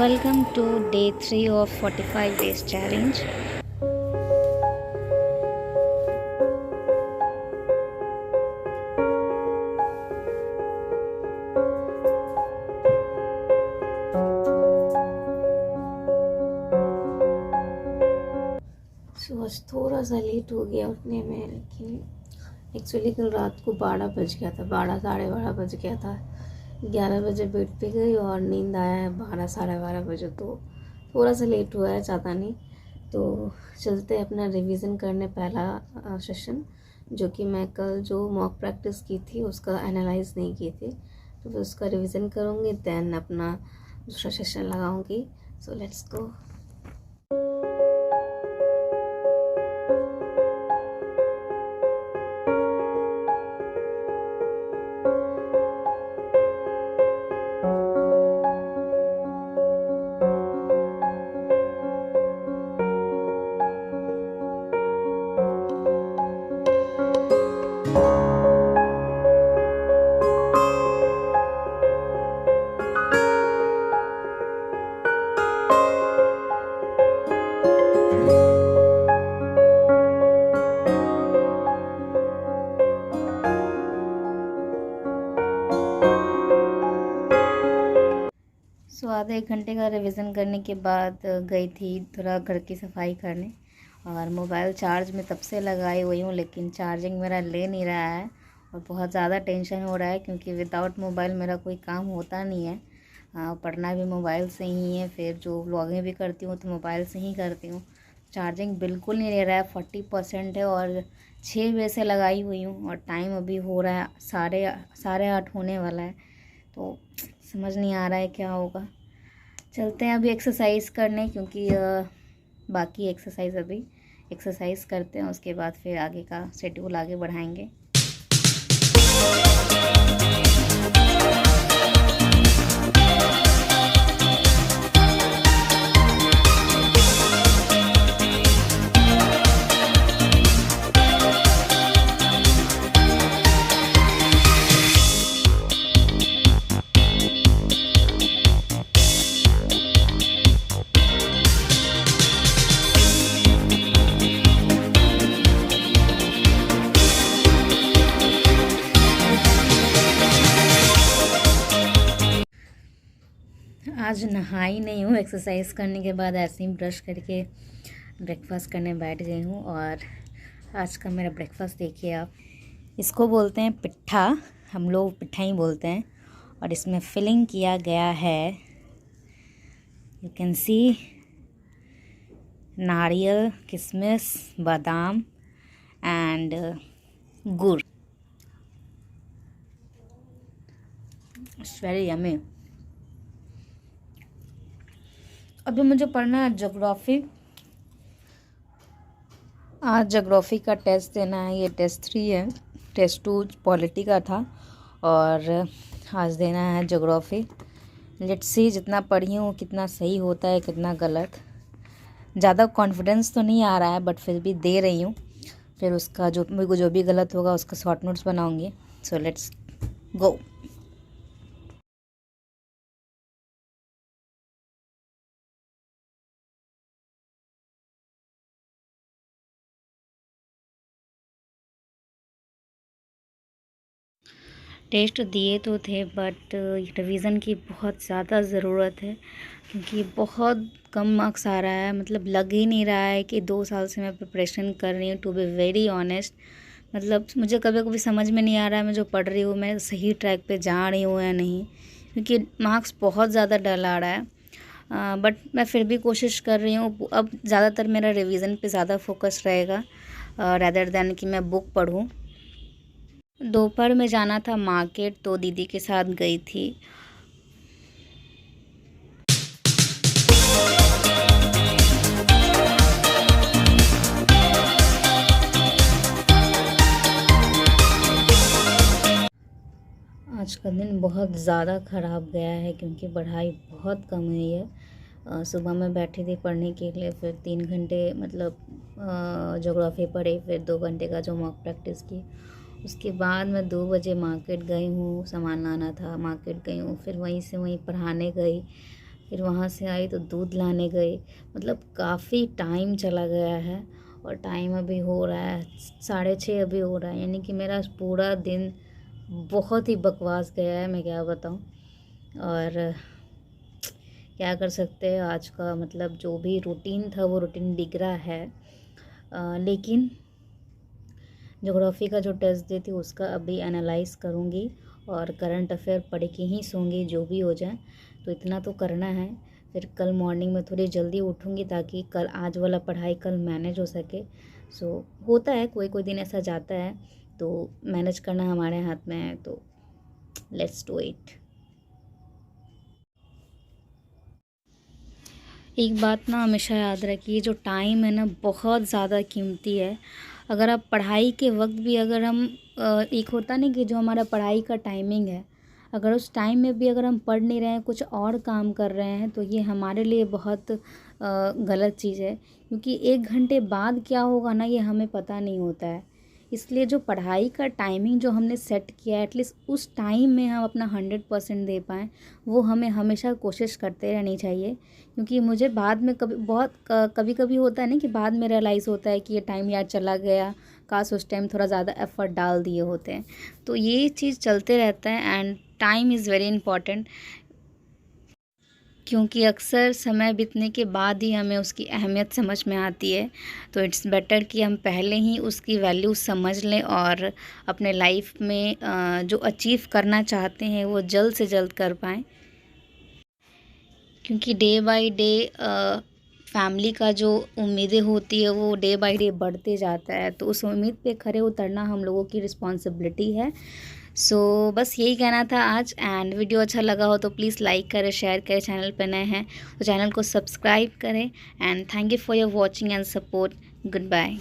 Welcome to day 3 of 45 days challenge. आज थोड़ा सा लेट हो गया उठने में, लेकिन एक्चुअली कल रात को 12 बज गया था, 12 साढ़े 12 बज गया था। 11 बजे बेड पे गई और नींद आया है 12 साढ़े 12 बजे, तो थोड़ा सा लेट हुआ है, ज़्यादा नहीं। तो चलते अपना रिवीजन करने पहला सेशन, जो कि मैं कल जो मॉक प्रैक्टिस की थी उसका एनालाइज नहीं की थी, तो फिर उसका रिवीजन करूँगी, देन अपना दूसरा सेशन लगाऊँगी। So let's go. आधे एक घंटे का रिवीजन करने के बाद गई थी थोड़ा घर की सफाई करने, और मोबाइल चार्ज में तब से लगाई हुई हूँ, लेकिन चार्जिंग मेरा ले नहीं रहा है और बहुत ज़्यादा टेंशन हो रहा है, क्योंकि विदाउट मोबाइल मेरा कोई काम होता नहीं है। पढ़ना भी मोबाइल से ही है, फिर जो व्लॉगिंग भी करती हूँ तो मोबाइल से ही करती हूँ। चार्जिंग बिल्कुल नहीं ले रहा है, 40% है और 6 बजे से लगाई हुई हूँ और टाइम अभी हो रहा है साढ़े 8 होने वाला है, तो समझ नहीं आ रहा है क्या होगा। चलते हैं अभी एक्सरसाइज करने, क्योंकि बाकी एक्सरसाइज करते हैं, उसके बाद फिर आगे का शेड्यूल आगे बढ़ाएंगे। आज नहाई नहीं हूँ, एक्सरसाइज करने के बाद ऐसे ही ब्रश करके ब्रेकफास्ट करने बैठ गई हूँ। और आज का मेरा ब्रेकफास्ट देखिए आप, इसको बोलते हैं पिट्ठा, हम लोग पिट्ठा ही बोलते हैं, और इसमें फिलिंग किया गया है, यू कैन सी, नारियल, किशमिश, बादाम एंड गुड़। It's very yummy. अभी मुझे पढ़ना है ज्योग्राफी। आज ज्योग्राफी का टेस्ट देना है, ये टेस्ट 3 है, टेस्ट 2 पॉलिटी का था और आज देना है ज्योग्राफी। लेट्स सी जितना पढ़ी हूँ कितना सही होता है कितना गलत। ज़्यादा कॉन्फिडेंस तो नहीं आ रहा है, बट फिर भी दे रही हूँ, फिर उसका जो भी गलत होगा उसका शॉर्ट नोट्स बनाऊँगी। So let's go. टेस्ट दिए तो थे, बट रिवीज़न की बहुत ज़्यादा ज़रूरत है, क्योंकि बहुत कम मार्क्स आ रहा है। मतलब लग ही नहीं रहा है कि 2 साल से मैं प्रिपरेशन कर रही हूँ, टू बी वेरी ऑनेस्ट। मतलब मुझे कभी कभी समझ में नहीं आ रहा है मैं जो पढ़ रही हूँ मैं सही ट्रैक पे जा रही हूँ या नहीं, क्योंकि मार्क्स बहुत ज़्यादा डल आ रहा है। बट मैं फिर भी कोशिश कर रही हूँ। अब ज़्यादातर मेरा रिवीज़न पे ज़्यादा फोकस रहेगा रैदर दैन कि मैं बुक पढ़ूँ। दोपहर में जाना था मार्केट, तो दीदी के साथ गई थी। आज का दिन बहुत ज़्यादा ख़राब गया है, क्योंकि पढ़ाई बहुत कम हुई है। सुबह में बैठी थी पढ़ने के लिए, फिर 3 घंटे मतलब ज्योग्राफी पढ़ी, फिर 2 घंटे का जो मॉक प्रैक्टिस की। उसके बाद मैं 2 बजे मार्केट गई हूँ, सामान लाना था, मार्केट गई हूँ, फिर वहीं से वहीं पढ़ाने गई। फिर वहाँ से आई तो दूध लाने गए। मतलब काफ़ी टाइम चला गया है और टाइम अभी हो रहा है 6:30 अभी हो रहा है, यानी कि मेरा पूरा दिन बहुत ही बकवास गया है, मैं क्या बताऊँ। और क्या कर सकते हैं, आज का मतलब जो भी रूटीन था वो रूटीन बिगड़ा है। लेकिन ज्योग्राफी का जो टेस्ट दी थी उसका अभी एनालाइज करूँगी और करंट अफेयर पढ़ के ही सोऊंगी, जो भी हो जाए। तो इतना तो करना है। फिर कल मॉर्निंग में थोड़ी जल्दी उठूँगी ताकि कल आज वाला पढ़ाई कल मैनेज हो सके। सो होता है, कोई कोई दिन ऐसा जाता है, तो मैनेज करना हमारे हाथ में है, तो लेट्स डू इट। एक बात ना हमेशा याद रखिए, जो टाइम है ना बहुत ज़्यादा कीमती है। अगर आप पढ़ाई के वक्त भी अगर हम एक होता नहीं कि जो हमारा पढ़ाई का टाइमिंग है, अगर उस टाइम में भी अगर हम पढ़ नहीं रहे हैं, कुछ और काम कर रहे हैं, तो ये हमारे लिए बहुत गलत चीज़ है। क्योंकि 1 घंटे बाद क्या होगा ना, ये हमें पता नहीं होता है। इसलिए जो पढ़ाई का टाइमिंग जो हमने सेट किया है, एटलीस्ट उस टाइम में हम अपना 100% दे पाएँ, वो हमें हमेशा कोशिश करते रहनी चाहिए। क्योंकि मुझे बाद में कभी कभी होता है ना कि बाद में रियलाइज़ होता है कि ये टाइम यार चला गया, काश उस टाइम थोड़ा ज़्यादा एफ़र्ट डाल दिए होते हैं। तो ये चीज़ चलते रहता है and time is very important. क्योंकि अक्सर समय बीतने के बाद ही हमें उसकी अहमियत समझ में आती है। तो इट्स बेटर कि हम पहले ही उसकी वैल्यू समझ लें और अपने लाइफ में जो अचीव करना चाहते हैं वो जल्द से जल्द कर पाएँ। क्योंकि डे बाय डे फैमिली का जो उम्मीदें होती है वो डे बाय डे बढ़ते जाता है, तो उस उम्मीद पे खरे उतरना हम लोगों की रिस्पॉन्सिबिलिटी है। सो बस यही कहना था आज। एंड वीडियो अच्छा लगा हो तो प्लीज़ लाइक करें, शेयर करें, चैनल पे नए हैं तो चैनल को सब्सक्राइब करें। And thank you for your watching and support. Good bye.